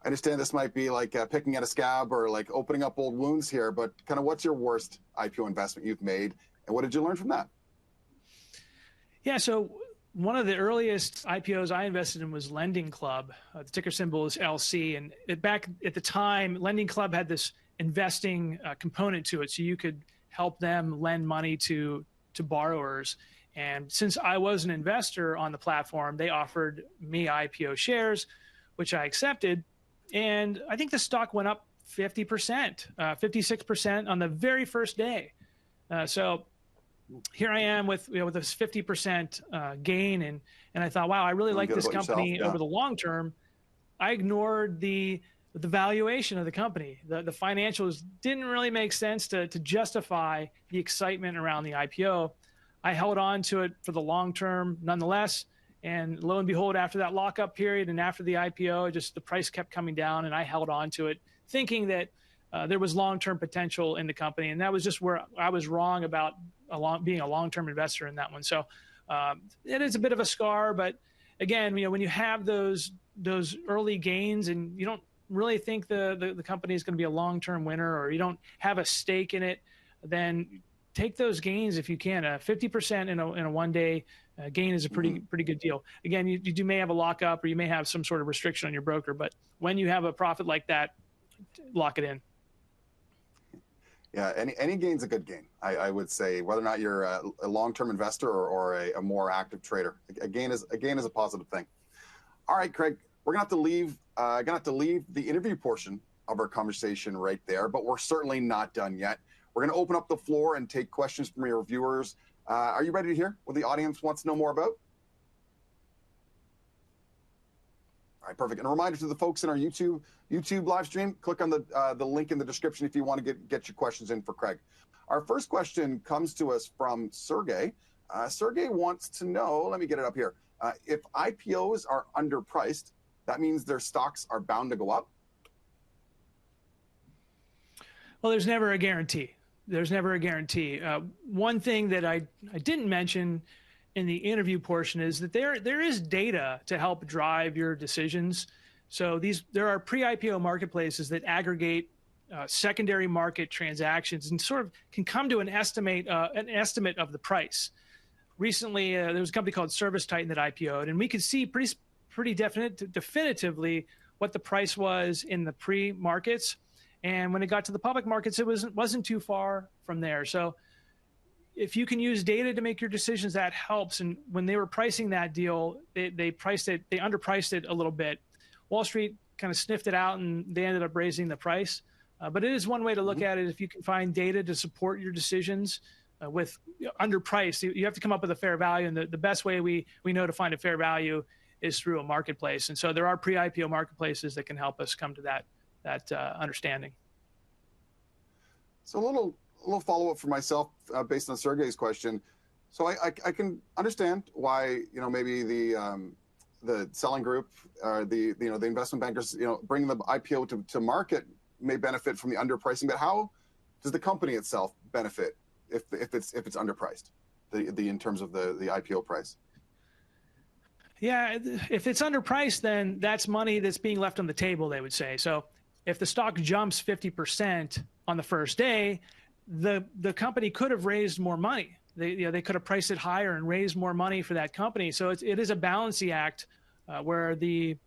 I understand this might be like picking at a scab or like opening up old wounds here, but kind of what's your worst IPO investment you've made, and what did you learn from that? Yeah, so one of the earliest IPOs I invested in was Lending Club. The ticker symbol is LC, and back at the time, Lending Club had this investing component to it, so you could help them lend money to borrowers. And since I was an investor on the platform, they offered me IPO shares, which I accepted. And I think the stock went up 50%, 56% on the very first day. So here I am with this 50% gain, and I thought, wow, I really like this company over the long term. I ignored the valuation of the company. The financials didn't really make sense to justify the excitement around the IPO. I held on to it for the long term nonetheless. And lo and behold, after that lockup period and after the IPO, the price kept coming down, and I held on to it thinking that there was long-term potential in the company. And that was just where I was wrong about being a long-term investor in that one. So it is a bit of a scar, but again, when you have those early gains and you don't really think the company is going to be a long-term winner, or you don't have a stake in it, then take those gains if you can. 50% in a one-day gain is a pretty good deal. Again, you may have a lockup, or you may have some sort of restriction on your broker, but when you have a profit like that, lock it in. Yeah, any gain's a good gain. I would say, whether or not you're a long-term investor or a more active trader, a gain is a positive thing. All right, Craig, we're gonna have to leave the interview portion of our conversation right there, but we're certainly not done yet. We're gonna open up the floor and take questions from your viewers. Are you ready to hear what the audience wants to know more about? All right, perfect. And a reminder to the folks in our YouTube live stream, click on the link in the description if you want to get your questions in for Craig. Our first question comes to us from Sergey. Sergey wants to know, let me get it up here. If IPOs are underpriced, that means their stocks are bound to go up? Well, there's never a guarantee. There's never a guarantee. One thing that I didn't mention in the interview portion is that there is data to help drive your decisions. So there are pre-IPO marketplaces that aggregate secondary market transactions and sort of can come to an estimate of the price. Recently, there was a company called Service Titan that IPO'd, and we could see pretty definitively what the price was in the pre-markets. And when it got to the public markets, it wasn't too far from there. So if you can use data to make your decisions, that helps. And when they were pricing that deal, they underpriced it a little bit. Wall Street kind of sniffed it out, and they ended up raising the price. But it is one way to look at it. If you can find data to support your decisions with underpriced, you have to come up with a fair value. And the best way we know to find a fair value is through a marketplace. And so there are pre-IPO marketplaces that can help us come to that understanding. So a little follow-up for myself based on Sergey's question. So I can understand why, maybe the selling group, the investment bankers, bringing the IPO to market may benefit from the underpricing. But how does the company itself benefit if it's underpriced, in terms of the IPO price? Yeah, if it's underpriced, then that's money that's being left on the table, they would say. So if the stock jumps 50% on the first day, the company could have raised more money. They could have priced it higher and raised more money for that company. So it is a balancing act where the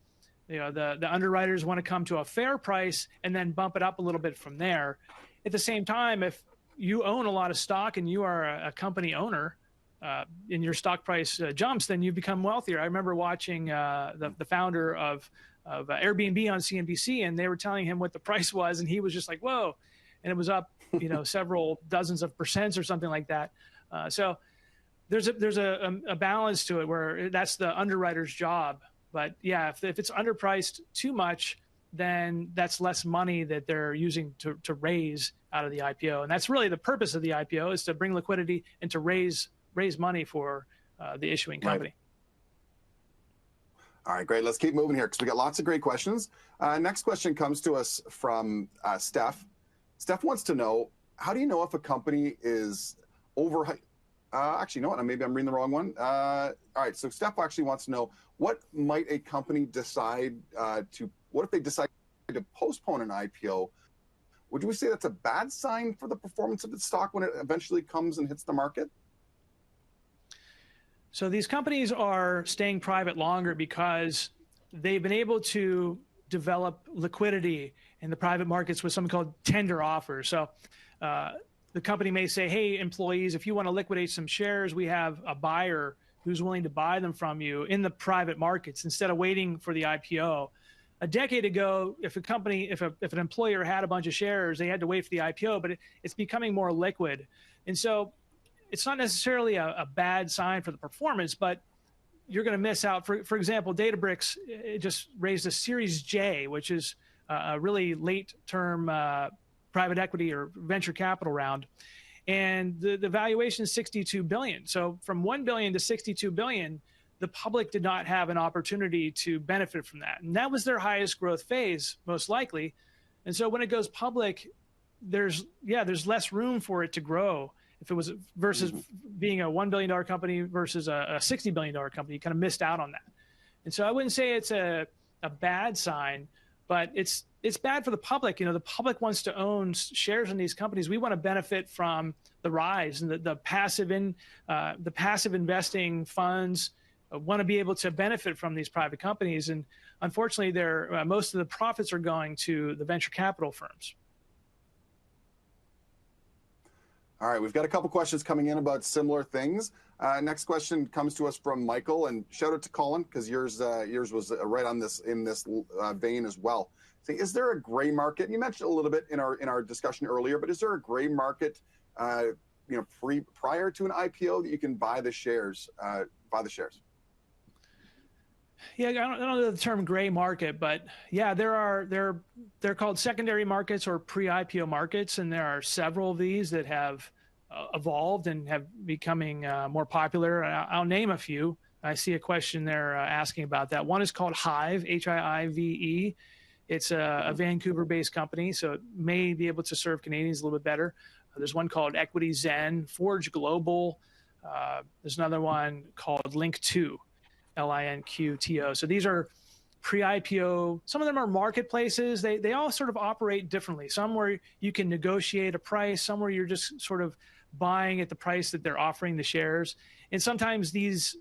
underwriters want to come to a fair price and then bump it up a little bit from there. At the same time, if you own a lot of stock and you are a company owner, and your stock price jumps, then you become wealthier. I remember watching the founder of Airbnb on CNBC, and they were telling him what the price was, and he was just like, whoa. And it was up, several dozens of percents or something like that. So there's a balance to it where that's the underwriter's job. But yeah, if it's underpriced too much, then that's less money that they're using to raise out of the IPO. And that's really the purpose of the IPO, is to bring liquidity and to raise money for the issuing company. Right. All right, great. Let's keep moving here because we got lots of great questions. Next question comes to us from Steph. Steph wants to know, how do you know if a company is overhyped? Actually, you know what? Maybe I'm reading the wrong one. All right, so Steph actually wants to know, what might a company decide what if they decide to postpone an IPO? Would you say that's a bad sign for the performance of its stock when it eventually comes and hits the market? So these companies are staying private longer because they've been able to develop liquidity in the private markets with something called tender offers. So the company may say, hey, employees, if you want to liquidate some shares, we have a buyer who's willing to buy them from you in the private markets instead of waiting for the IPO. A decade ago, if an employer had a bunch of shares, they had to wait for the IPO, but it's becoming more liquid. And so it's not necessarily a bad sign for the performance, but you're going to miss out. For example, Databricks just raised a Series J, which is a really late-term private equity or venture capital round. And the valuation is $62 billion. So from $1 billion to $62 billion, the public did not have an opportunity to benefit from that. And that was their highest growth phase, most likely. And so when it goes public, there's less room for it to grow. If it was versus being a $1 billion company versus a $60 billion company, you kind of missed out on that. And so I wouldn't say it's a bad sign, but it's bad for the public. The public wants to own shares in these companies. We want to benefit from the rise, and the passive investing funds want to be able to benefit from these private companies. And unfortunately, most of the profits are going to the venture capital firms. All right, we've got a couple questions coming in about similar things. Next question comes to us from Michael, and shout out to Colin, because yours was right on this in this vein as well. So is there a gray market? And you mentioned a little bit in our discussion earlier, but is there a gray market, prior to an IPO that you can buy the shares? Yeah, I don't know the term gray market, but yeah, they're called secondary markets or pre-IPO markets, and there are several of these that have evolved and have becoming more popular. I'll name a few. I see a question there asking about that. One is called Hive, Hive. It's a Vancouver-based company, so it may be able to serve Canadians a little bit better. There's one called Equity Zen, Forge Global. There's another one called Link2. LINQTO. So these are pre-IPO. Some of them are marketplaces. They all sort of operate differently. Some where you can negotiate a price, some where you're just sort of buying at the price that they're offering the shares. And sometimes these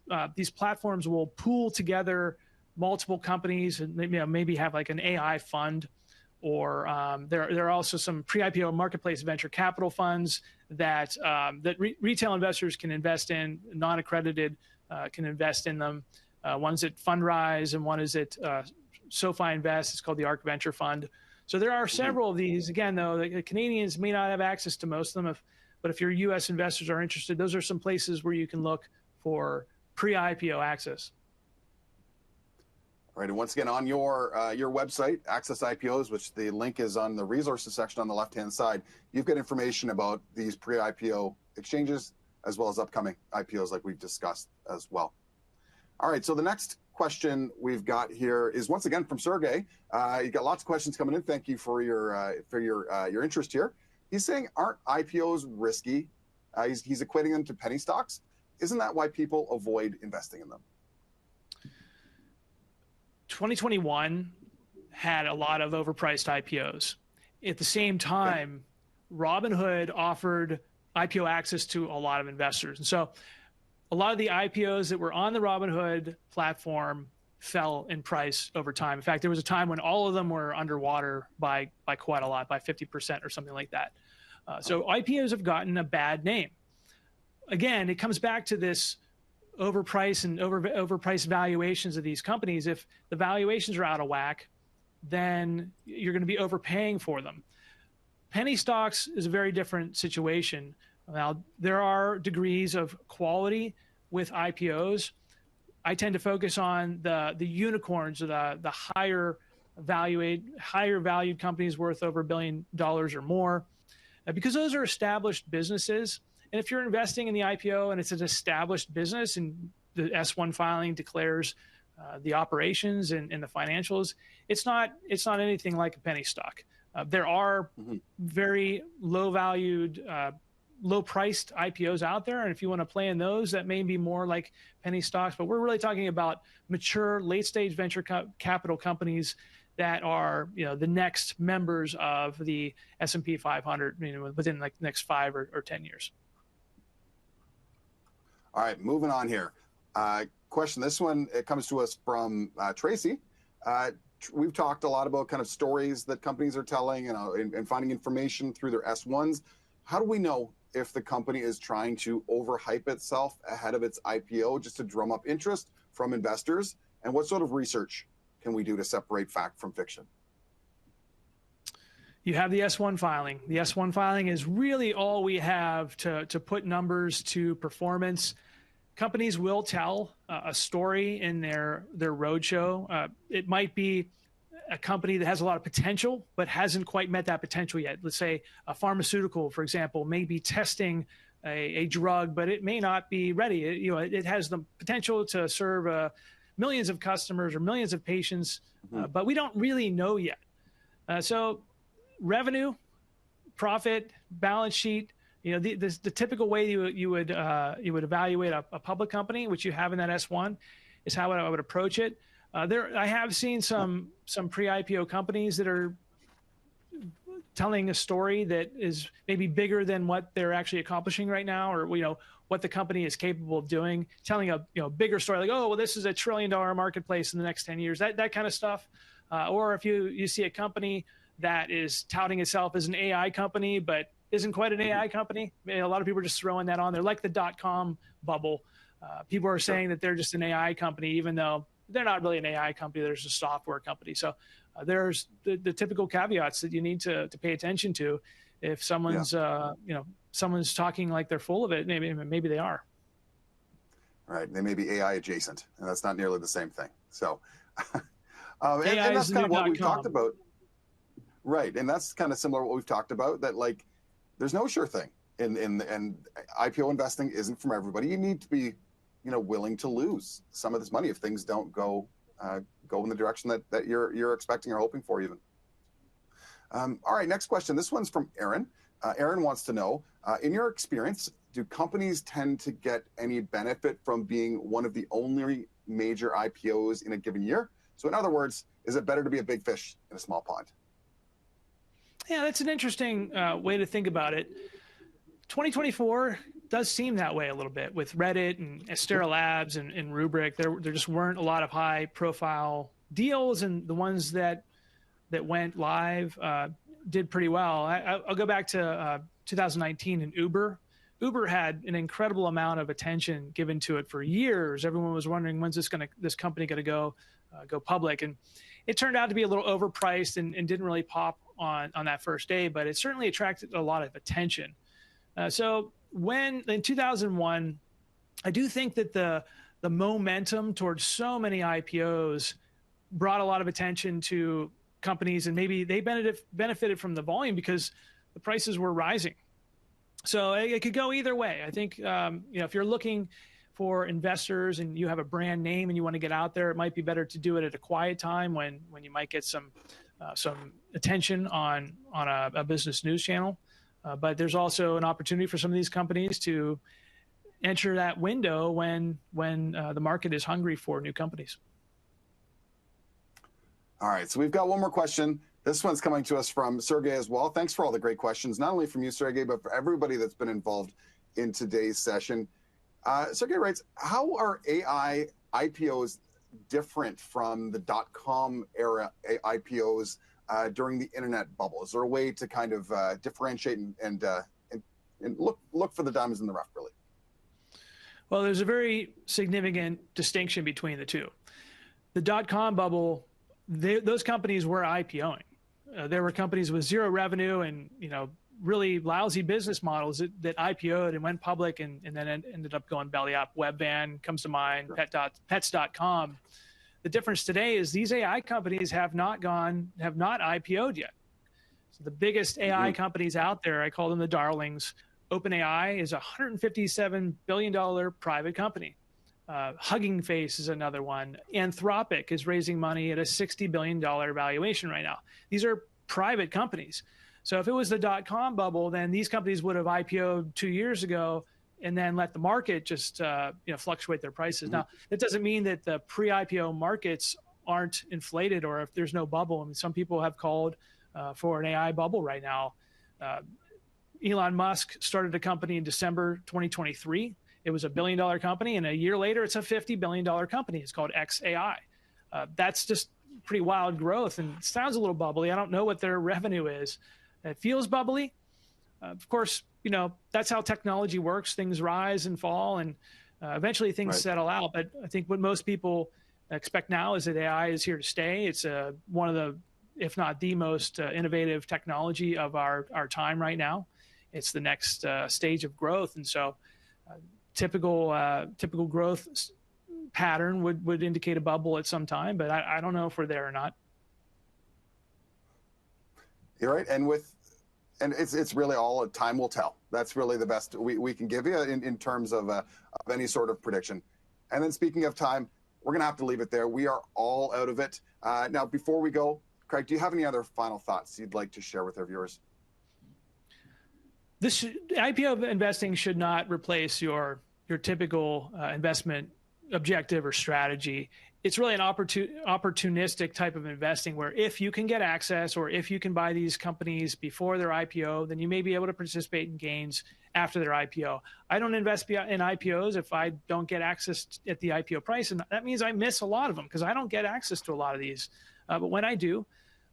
platforms will pool together multiple companies and maybe have like an AI fund, or there are also some pre-IPO marketplace venture capital funds that retail investors can invest in, non-accredited can invest in them. One's at Fundrise, and one is at SoFi Invest. It's called the ARC Venture Fund. So there are several of these. Again, though, the Canadians may not have access to most of them, but if your U.S. investors are interested, those are some places where you can look for pre-IPO access. All right, and once again, on your website, Access IPOs, which the link is on the resources section on the left-hand side, you've got information about these pre-IPO exchanges as well as upcoming IPOs like we've discussed as well. All right, so the next question we've got here is once again from Sergey. You got lots of questions coming in. Thank you for your interest here. He's saying, aren't IPOs risky? He's equating them to penny stocks. Isn't that why people avoid investing in them? 2021 had a lot of overpriced IPOs. At the same time, Robinhood offered IPO access to a lot of investors. And so a lot of the IPOs that were on the Robinhood platform fell in price over time. In fact, there was a time when all of them were underwater by quite a lot, by 50% or something like that. So IPOs have gotten a bad name. Again, it comes back to this overpriced and overpriced valuations of these companies. If the valuations are out of whack, then you're going to be overpaying for them. Penny stocks is a very different situation. Now, there are degrees of quality with IPOs. I tend to focus on the unicorns, or the higher valued companies worth over $1 billion or more, because those are established businesses. And if you're investing in the IPO and it's an established business and the S1 filing declares the operations and the financials, it's not anything like a penny stock. There are very low-valued, low-priced IPOs out there, and if you want to play in those, that may be more like penny stocks. But we're really talking about mature, late-stage venture capital companies that are, the next members of the S&P 500, within like the next 5 or 10 years. All right, moving on here. Question. This one, it comes to us from Tracy. We've talked a lot about kind of stories that companies are telling and finding information through their S1s. How do we know if the company is trying to overhype itself ahead of its IPO just to drum up interest from investors? And what sort of research can we do to separate fact from fiction? You have the S1 filing. The S1 filing is really all we have to put numbers to performance. Companies will tell a story in their roadshow. It might be a company that has a lot of potential, but hasn't quite met that potential yet. Let's say a pharmaceutical, for example, may be testing a drug, but it may not be ready. It has the potential to serve millions of customers or millions of patients, but we don't really know yet. So revenue, profit, balance sheet, the typical way you would evaluate a public company, which you have in that S1, is how I would approach it. I have seen some pre-IPO companies that are telling a story that is maybe bigger than what they're actually accomplishing right now, or what the company is capable of doing, telling a bigger story, like, oh well, this is $1 trillion marketplace in the next 10 years, that kind of stuff. Or if you see a company that is touting itself as an AI company but isn't quite an AI company. A lot of people are just throwing that on there, like the .com bubble. People are saying that they're just an AI company, even though they're not really an AI company. They're just a software company. So there's the typical caveats that you need to pay attention to. If someone's someone's talking like they're full of it, maybe they are. Right. They may be AI adjacent, and that's not nearly the same thing. So, AI and that's is kind of what we've .com. talked about. Right. And that's kind of similar to what we've talked about, that like there's no sure thing and IPO investing isn't from everybody. You need to be, willing to lose some of this money if things don't go in the direction that you're expecting or hoping for even. All right, next question. This one's from Aaron. Aaron wants to know, in your experience, do companies tend to get any benefit from being one of the only major IPOs in a given year? So in other words, is it better to be a big fish in a small pond? Yeah, that's an interesting way to think about it. 2024 does seem that way a little bit with Reddit and Astera Labs and Rubrik. There just weren't a lot of high profile deals, and the ones that went live did pretty well. I'll go back to 2019 and Uber. Uber had an incredible amount of attention given to it for years. Everyone was wondering, when's this company going to go public? And it turned out to be a little overpriced and didn't really pop on that first day, but it certainly attracted a lot of attention. So when in 2001, I do think that the momentum towards so many IPOs brought a lot of attention to companies, and maybe they benefited from the volume because the prices were rising. So it could go either way. I think if you're looking for investors and you have a brand name and you want to get out there, it might be better to do it at a quiet time when you might get some attention on a business news channel. But there's also an opportunity for some of these companies to enter that window when the market is hungry for new companies. All right, so we've got one more question. This one's coming to us from Sergey as well. Thanks for all the great questions, not only from you, Sergey, but for everybody that's been involved in today's session. Sergey writes, how are AI IPOs different from the .com era IPOs during the internet bubble? Is there a way to kind of differentiate and look for the diamonds in the rough, really? Well, there's a very significant distinction between the two. The .com bubble, those companies were IPOing. There were companies with zero revenue and really lousy business models that IPO'd and went public and then ended up going belly up. Webvan comes to mind, sure. Pets.com. The difference today is these AI companies have not IPO'd yet. So the biggest AI companies out there, I call them the darlings. OpenAI is a $157 billion private company. Hugging Face is another one. Anthropic is raising money at a $60 billion valuation right now. These are private companies. So if it was the .com bubble, then these companies would have IPO'd 2 years ago and then let the market just fluctuate their prices. Now, that doesn't mean that the pre-IPO markets aren't inflated or if there's no bubble. I mean, some people have called for an AI bubble right now. Elon Musk started a company in December 2023. It was $1 billion company, and a year later, it's a $50 billion company. It's called XAI. That's just pretty wild growth, and it sounds a little bubbly. I don't know what their revenue is. It feels bubbly. Of course, that's how technology works. Things rise and fall, and eventually things settle out. But I think what most people expect now is that AI is here to stay. It's one of the, if not the most innovative technology of our time right now. It's the next stage of growth, and so typical growth pattern would indicate a bubble at some time, but I don't know if we're there or not. You're right, and it's really all time will tell. That's really the best we can give you in terms of any sort of prediction. And then speaking of time, we're going to have to leave it there. We are all out of it. Now, before we go, Craig, do you have any other final thoughts you'd like to share with our viewers? IPO investing should not replace your typical investment objective or strategy. it's really an opportunistic type of investing where if you can get access or if you can buy these companies before their IPO, then you may be able to participate in gains after their IPO. I don't invest in IPOs if I don't get access at the IPO price, and that means I miss a lot of them because I don't get access to a lot of these. But when I do,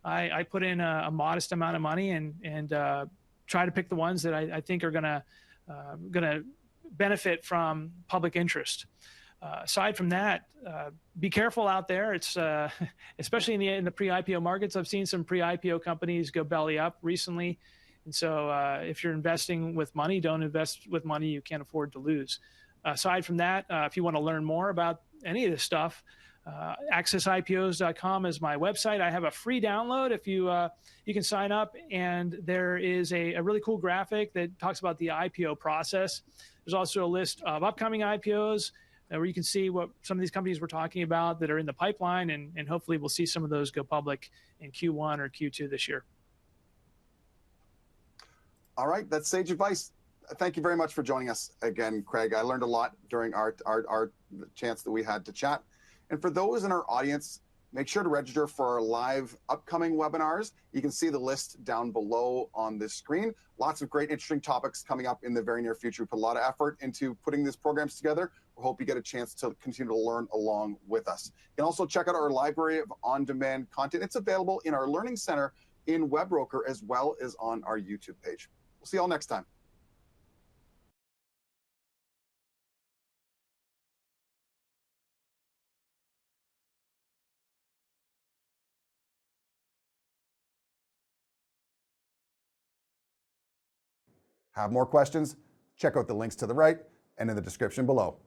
I put in a modest amount of money and try to pick the ones that I think are gonna benefit from public interest. Aside from that, be careful out there. It's especially in the pre-IPO markets. I've seen some pre-IPO companies go belly up recently, and so if you're investing with money, don't invest with money you can't afford to lose. Aside from that, if you want to learn more about any of this stuff, accessipos.com is my website. I have a free download if you can sign up, and there is a really cool graphic that talks about the IPO process. There's also a list of upcoming IPOs where you can see what some of these companies we're talking about that are in the pipeline, and hopefully we'll see some of those go public in Q1 or Q2 this year. All right, that's sage advice. Thank you very much for joining us again, Craig. I learned a lot during our chance that we had to chat. And for those in our audience, make sure to register for our live upcoming webinars. You can see the list down below on this screen. Lots of great, interesting topics coming up in the very near future. We put a lot of effort into putting these programs together. We hope you get a chance to continue to learn along with us. You can also check out our library of on-demand content. It's available in our Learning Center in WebBroker as well as on our YouTube page. We'll see you all next time. Have more questions? Check out the links to the right and in the description below.